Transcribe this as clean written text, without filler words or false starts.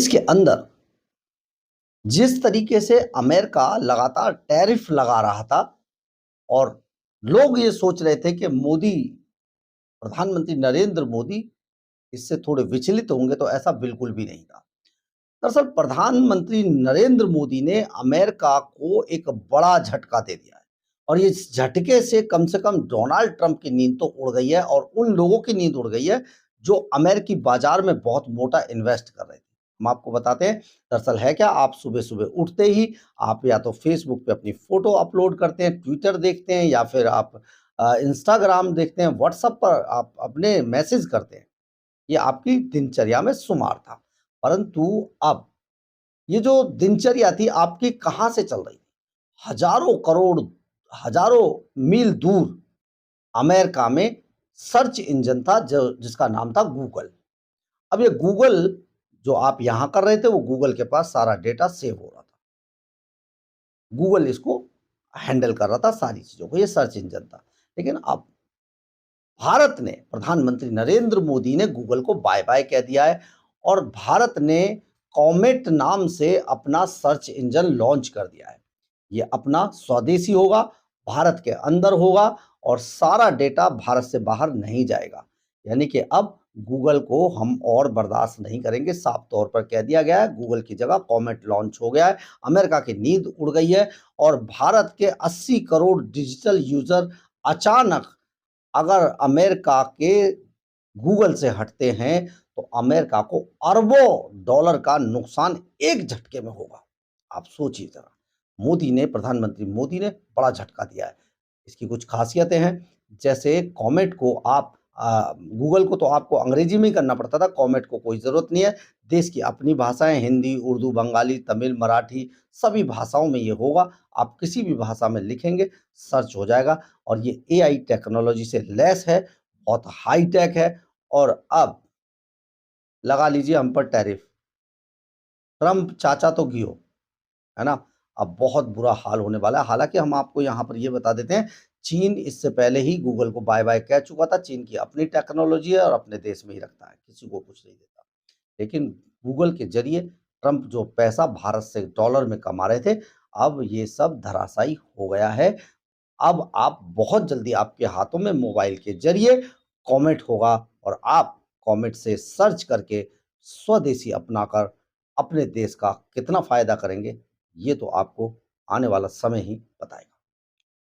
देश के अंदर जिस तरीके से अमेरिका लगातार टैरिफ लगा रहा था और लोग ये सोच रहे थे कि मोदी प्रधानमंत्री नरेंद्र मोदी इससे थोड़े विचलित होंगे, तो ऐसा बिल्कुल भी नहीं था। दरअसल प्रधानमंत्री नरेंद्र मोदी ने अमेरिका को एक बड़ा झटका दे दिया है और इस झटके से कम डोनाल्ड ट्रंप की नींद तो उड़ गई है और उन लोगों की नींद उड़ गई है जो अमेरिकी बाजार में बहुत मोटा इन्वेस्ट कर रहे थे। हम आपको बताते हैं, दरअसल है क्या, आप सुबह सुबह उठते ही आप या तो फेसबुक पे अपनी फोटो अपलोड करते हैं, ट्विटर देखते हैं, या फिर आप इंस्टाग्राम देखते हैं, व्हाट्सएप पर आप अपने मैसेज करते हैं। ये आपकी दिनचर्या में शुमार था। परंतु अब ये जो दिनचर्या थी आपकी कहाँ से चल रही थी? हजारों करोड़, हजारों मील दूर अमेरिका में सर्च इंजन था जो जिसका नाम था गूगल। अब ये गूगल जो आप यहाँ कर रहे थे, वो गूगल के पास सारा डेटा सेव हो रहा था। गूगल इसको हैंडल कर रहा था सारी चीज़ों को, ये सर्च इंजन था। लेकिन अब भारत ने, प्रधानमंत्री नरेंद्र मोदी ने गूगल को बाय-बाय कह दिया है और भारत ने कॉमेट नाम से अपना सर्च इंजन लॉन्च कर दिया है। ये अपना स्वदेशी होगा, भारत के अंदर होगा और सारा डेटा भारत से बाहर नहीं जाएगा। यानी कि अब गूगल को हम और बर्दाश्त नहीं करेंगे, साफ तौर पर कह दिया गया है। गूगल की जगह कॉमेट लॉन्च हो गया है, अमेरिका की नींद उड़ गई है और भारत के 80 करोड़ डिजिटल यूज़र अचानक अगर अमेरिका के गूगल से हटते हैं, तो अमेरिका को अरबों डॉलर का नुकसान एक झटके में होगा। आप सोचिए ज़रा, प्रधानमंत्री मोदी ने बड़ा झटका दिया है। इसकी कुछ खासियतें हैं, जैसे कॉमेट को आप गूगल को तो आपको अंग्रेजी में ही करना पड़ता था, कॉमेट को कोई ज़रूरत नहीं है। देश की अपनी भाषाएँ हिंदी, उर्दू, बंगाली, तमिल, मराठी सभी भाषाओं में ये होगा। आप किसी भी भाषा में लिखेंगे, सर्च हो जाएगा और ये एआई टेक्नोलॉजी से लैस है, बहुत हाई टेक है और अब लगा लीजिए हम पर टैरिफ। ट्रम्प चाचा तो घियो, है ना? अब बहुत बुरा हाल होने वाला है। हालाँकि हम आपको यहाँ पर ये बता देते हैं, चीन इससे पहले ही गूगल को बाय-बाय कह चुका था। चीन की अपनी टेक्नोलॉजी है और अपने देश में ही रखता है, किसी को कुछ नहीं देता। लेकिन गूगल के ज़रिए ट्रम्प जो पैसा भारत से डॉलर में कमा रहे थे, अब ये सब धराशायी हो गया है। अब आप बहुत जल्दी आपके हाथों में मोबाइल के ज़रिए कॉमेट होगा और आप कॉमेट से सर्च करके स्वदेशी अपनाकर अपने देश का कितना फ़ायदा करेंगे, ये तो आपको आने वाला समय ही बताएगा।